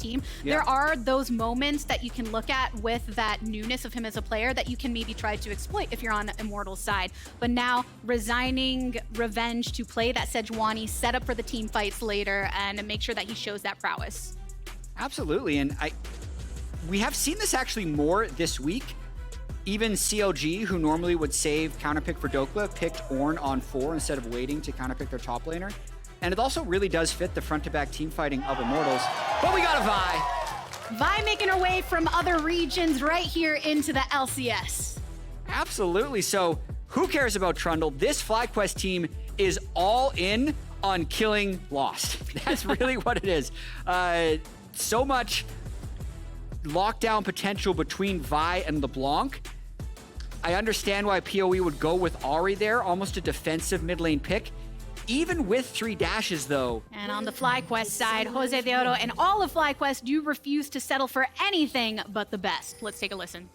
team. There are those moments that you can look at with that newness of him as a player that you can maybe try to exploit if you're on Immortals' side. But now resigning Revenge to play that Sejuani, set up for the team fights later, and make sure that he shows that prowess. Absolutely, and we have seen this actually more this week. Even CLG, who normally would save counterpick for Dokla, picked Ornn on 4 instead of waiting to counterpick their top laner. And it also really does fit the front-to-back team fighting of Immortals. But we got a Vi. Vi making her way from other regions right here into the LCS. Absolutely. So who cares about Trundle? This FlyQuest team is all in on killing Lost. That's really what it is. So much lockdown potential between Vi and LeBlanc. I understand why PoE would go with Ahri there, almost a defensive mid lane pick. Even with 3 dashes, though. And on the FlyQuest side, Josedeodo and all of FlyQuest do refuse to settle for anything but the best. Let's take a listen.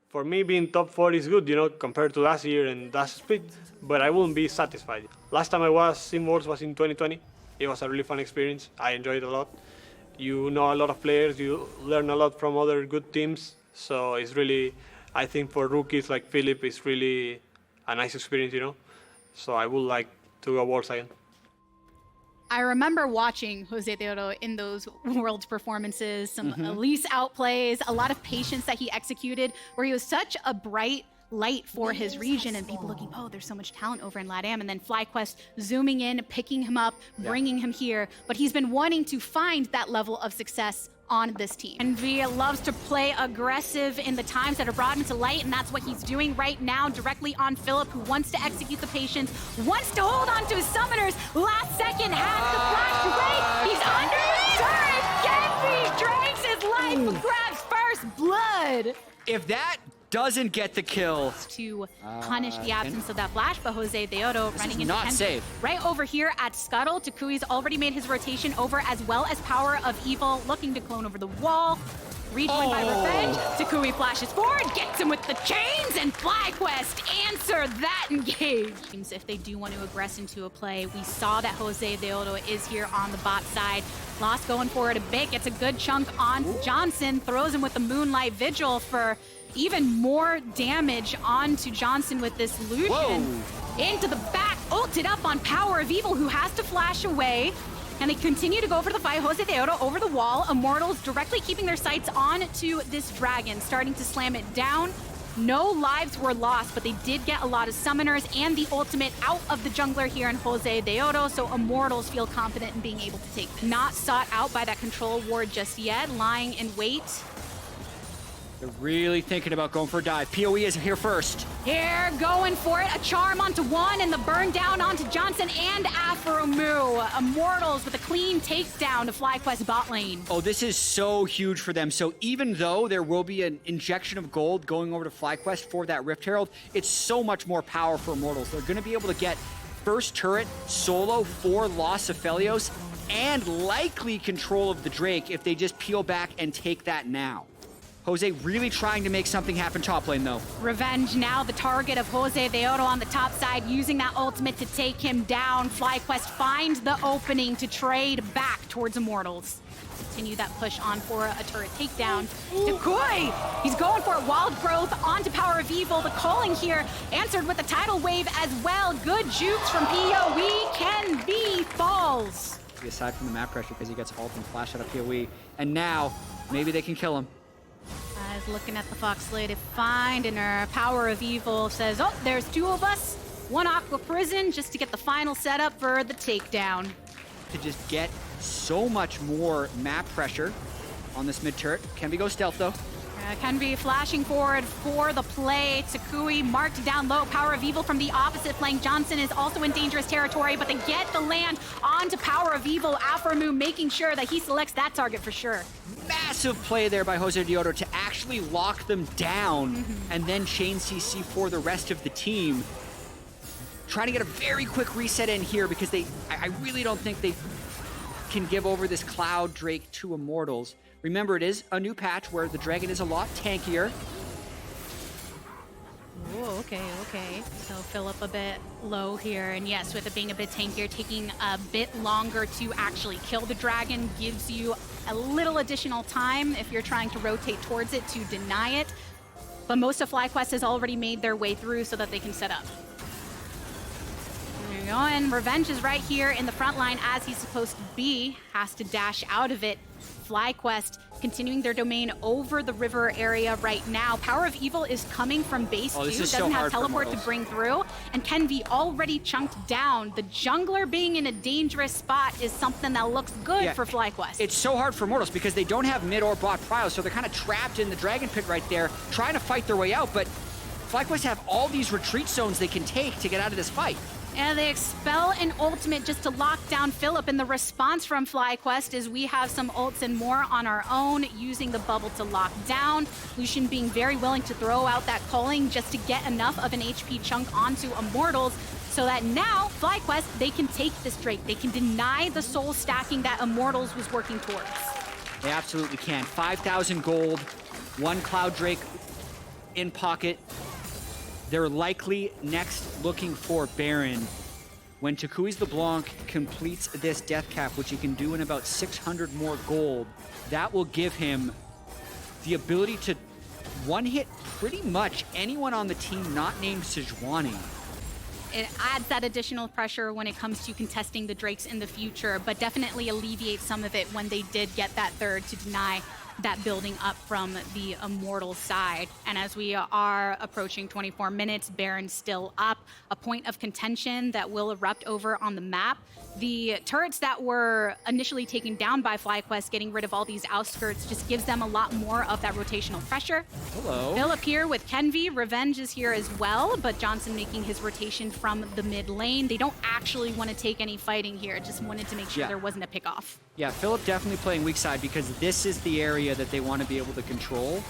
For me, being top 4 is good, you know, compared to last year and that split, but I wouldn't be satisfied. Last time I was in Worlds was in 2020. It was a really fun experience. I enjoyed it a lot. You know a lot of players, you learn a lot from other good teams, so it's really, I think for rookies like Philip, it's really a nice experience, you know, so I would like to go Worlds again. I remember watching Josedeodo in those Worlds performances, some Elise outplays, a lot of patience that he executed, where he was such a bright light for his region and people looking, oh, there's so much talent over in LATAM, and then FlyQuest zooming in, picking him up, bringing him here. But he's been wanting to find that level of success on this team. And Via loves to play aggressive in the times that are brought into light, and that's what he's doing right now, directly on Philip, who wants to execute the patience, wants to hold on to his summoners. Last second, has the flash away. He's under the turret. Genji drags his life, grabs first blood. If that doesn't get the kill to punish the absence of that flash, but Josedeodo running into not safe. Right over here at Scuttle. Takui's already made his rotation over, as well as Power of Evil looking to clone over the wall. Rejoined by Revenge. Takui flashes forward, gets him with the chains, and FlyQuest answer that engage. If they do want to aggress into a play, we saw that Josedeodo is here on the bot side. Lost going for it a bit, gets a good chunk on Johnson, throws him with the Moonlight Vigil for even more damage onto Johnson with this Lucian. Whoa. Into the back, ulted up on Power of Evil, who has to flash away. And they continue to go for the fight. Josedeodo over the wall. Immortals directly keeping their sights on to this dragon, starting to slam it down. No lives were lost, but they did get a lot of summoners and the ultimate out of the jungler here in Josedeodo, so Immortals feel confident in being able to take this. Not sought out by that control ward just yet, lying in wait. They're really thinking about going for a dive. PoE is here first. Here, going for it. A charm onto one and the burn down onto Johnson and Aphromoo. Immortals with a clean takedown to FlyQuest bot lane. Oh, this is so huge for them. So even though there will be an injection of gold going over to FlyQuest for that Rift Herald, it's so much more power for Immortals. They're going to be able to get first turret solo for Lost Aphelios and likely control of the Drake if they just peel back and take that now. Jose really trying to make something happen top lane, though. Revenge now the target of Josedeodo on the top side, using that ultimate to take him down. FlyQuest finds the opening to trade back towards Immortals. Continue that push on for a turret takedown. Takui! He's going for a wild growth onto Power of Evil. The calling here answered with a tidal wave as well. Good jukes from PoE. Can be falls. Aside from the map pressure, because he gets ult and flash out of PoE. And now, maybe they can kill him. Is looking at the Fox Slay to find, and her Power of Evil says, oh, there's 2 of us. 1 Aqua Prison just to get the final setup for the takedown. To just get so much more map pressure on this mid turret. Can we go stealth, though? Can be flashing forward for the play. Takui marked down low. Power of Evil from the opposite flank. Johnson is also in dangerous territory, but they get the land onto Power of Evil. Aphromoo making sure that he selects that target for sure. Massive play there by Josedeodo to actually lock them down and then chain CC for the rest of the team. Trying to get a very quick reset in here because I really don't think they can give over this Cloud Drake to Immortals. Remember, it is a new patch where the dragon is a lot tankier. Oh, okay. So Philip a bit low here, and yes, with it being a bit tankier, taking a bit longer to actually kill the dragon gives you a little additional time if you're trying to rotate towards it to deny it. But most of FlyQuest has already made their way through so that they can set up. There you go, and Revenge is right here in the front line as he's supposed to be. Has to dash out of it. FlyQuest continuing their domain over the river area right now. Power of Evil is coming from base 2. Doesn't have teleport to bring through. And Kenvi already chunked down. The jungler being in a dangerous spot is something that looks good for FlyQuest. It's so hard for Immortals because they don't have mid or bot prio, so they're kind of trapped in the dragon pit right there, trying to fight their way out. But FlyQuest have all these retreat zones they can take to get out of this fight. And they expel an ultimate just to lock down Philip, and the response from FlyQuest is we have some ults and more on our own, using the bubble to lock down. Lucian being very willing to throw out that culling just to get enough of an HP chunk onto Immortals, so that now FlyQuest, they can take this Drake. They can deny the soul stacking that Immortals was working towards. They absolutely can. 5,000 gold, 1 Cloud Drake in pocket. They're likely next looking for Baron. When Takui's LeBlanc completes this death cap, which he can do in about 600 more gold, that will give him the ability to one-hit pretty much anyone on the team not named Sejuani. It adds that additional pressure when it comes to contesting the Drakes in the future, but definitely alleviates some of it when they did get that third to deny that building up from the Immortal side. And as we are approaching 24 minutes, Baron's still up. A point of contention that will erupt over on the map. The turrets that were initially taken down by FlyQuest, getting rid of all these outskirts, just gives them a lot more of that rotational pressure. Hello. Philip here with Kenvi. Revenge is here as well, but Johnson making his rotation from the mid lane. They don't actually want to take any fighting here. Just wanted to make sure there wasn't a pick off. Yeah, Philip definitely playing weak side because this is the area that they want to be able to control.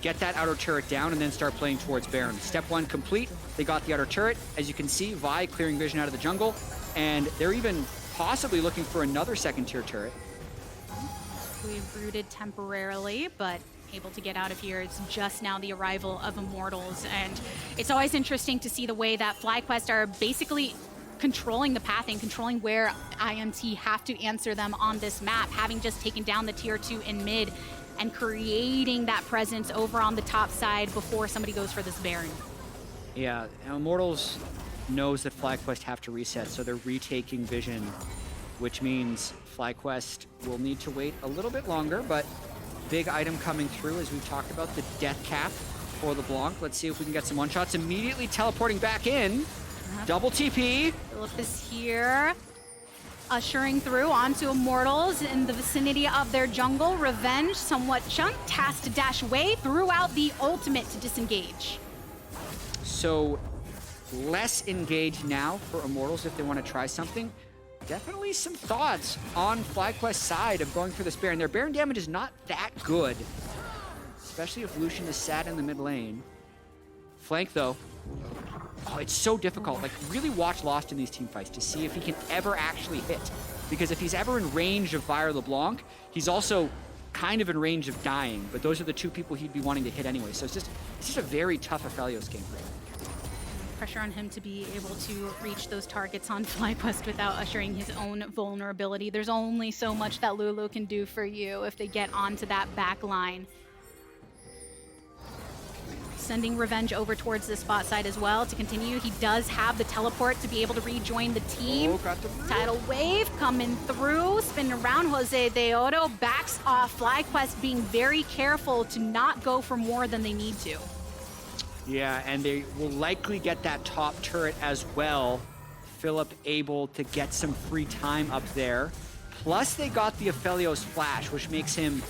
Get that outer turret down and then start playing towards Baron. Step 1 complete. They got the outer turret. As you can see, Vi clearing vision out of the jungle. And they're even possibly looking for another second tier turret. We've rooted temporarily, but able to get out of here. It's just now the arrival of Immortals. And it's always interesting to see the way that FlyQuest are basically controlling the pathing, controlling where IMT have to answer them on this map, having just taken down the tier 2 in mid and creating that presence over on the top side before somebody goes for this Baron. Yeah, Immortals knows that FlyQuest have to reset, so they're retaking vision, which means FlyQuest will need to wait a little bit longer, but big item coming through as we've talked about, the death cap for LeBlanc. Let's see if we can get some one-shots. Immediately teleporting back in. Double TP. Philip is here, ushering through onto Immortals in the vicinity of their jungle. Revenge, somewhat chunked, has to dash away, threw out the ultimate to disengage. So less engaged now for Immortals if they want to try something. Definitely some thoughts on FlyQuest's side of going for this Baron. Their Baron damage is not that good, especially if Lucian is sat in the mid lane. Flank though. Oh, it's so difficult. Like, really watch Lost in these team fights to see if he can ever actually hit. Because if he's ever in range of Vi or LeBlanc, he's also kind of in range of dying. But those are the two people he'd be wanting to hit anyway. So it's just a very tough Aphelios game for him. Pressure on him to be able to reach those targets on FlyQuest without ushering his own vulnerability. There's only so much that Lulu can do for you if they get onto that back line. Sending Revenge over towards the spot side as well to continue. He does have the teleport to be able to rejoin the team. Tidal wave coming through, spinning around. Josedeodo backs off. FlyQuest being very careful to not go for more than they need to. Yeah, and they will likely get that top turret as well. Philip able to get some free time up there. Plus they got the Aphelios flash, which makes him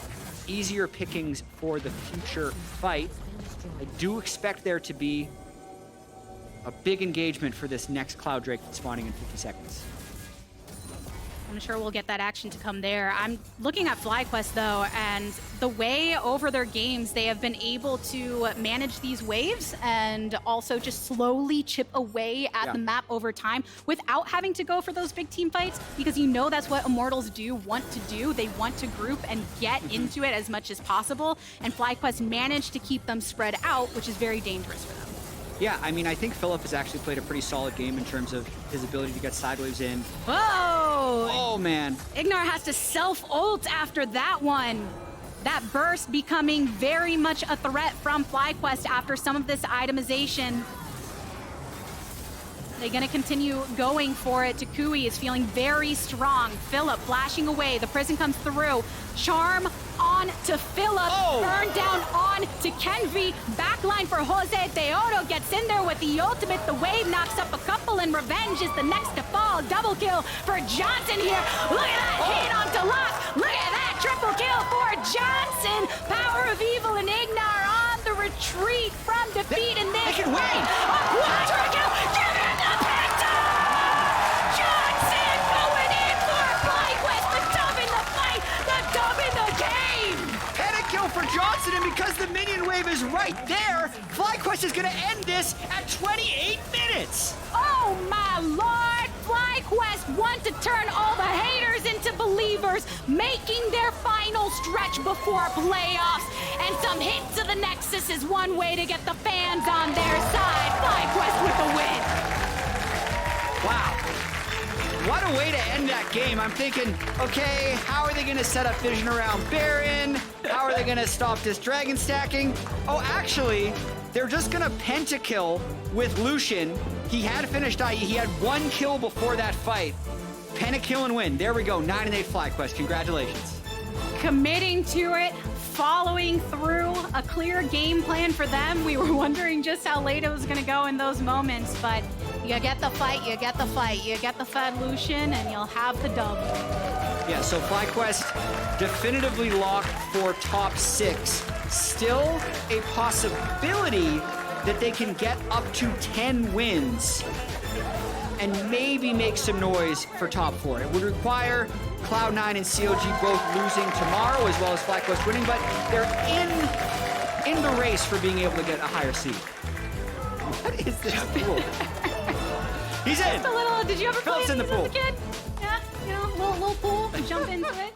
easier pickings for the future fight. I do expect there to be a big engagement for this next Cloud Drake that's spawning in 50 seconds. I'm sure we'll get that action to come there. I'm looking at FlyQuest though, and the way over their games they have been able to manage these waves and also just slowly chip away at the map over time without having to go for those big team fights, because you know that's what Immortals want to do. They want to group and get into it as much as possible, and FlyQuest managed to keep them spread out, which is very dangerous for them. Yeah, I mean, I think Philip has actually played a pretty solid game in terms of his ability to get sideways in. Whoa! Oh, man. Ignar has to self-ult after that one. That burst becoming very much a threat from FlyQuest after some of this itemization. They're gonna continue going for it. Takui is feeling very strong. Philip flashing away. The prison comes through. Charm on to Philip. Oh. Burn down on to Kenvi. Backline for Josedeodo. Gets in there with the ultimate. The wave knocks up a couple, and Revenge is the next to fall. Double kill for Johnson here. Look at that hit onto Lost. Look at that triple kill for Johnson. Power of Evil and Ignar on the retreat from defeat. And this They can win. quadra kill. Give it the Penta! Johnson going in for FlyQuest. The dub in the fight. The dub in the game. Pentakill for Johnson, and because the minion wave is right there, FlyQuest is going to end this at 28 minutes. Oh my lord! FlyQuest want to turn all the haters into believers, making their final stretch before playoffs. And some hit to the Nexus is one way to get the fans on their side. FlyQuest with the win. Wow. What a way to end that game. I'm thinking, okay, how are they going to set up vision around Baron? How are they going to stop this dragon stacking? Oh, actually, they're just going to pentakill with Lucian. He had finished IE. He had 1 kill before that fight. Pentakill and win. There we go. 9-8 FlyQuest. Congratulations. Committing to it, following through a clear game plan for them. We were wondering just how late it was going to go in those moments, but you get the fight, you get the fight, you get the Fed Lucian, and you'll have the dub. Yeah, so FlyQuest definitively locked for top 6. Still a possibility that they can get up to 10 wins and maybe make some noise for top 4. It would require Cloud9 and COG both losing tomorrow as well as FlyQuest winning, but they're in the race for being able to get a higher seed. What is this pool? He's in. Just a little, did you ever play Philip's in the these as a pool. kid? Yeah, you know, little pool, jump into it.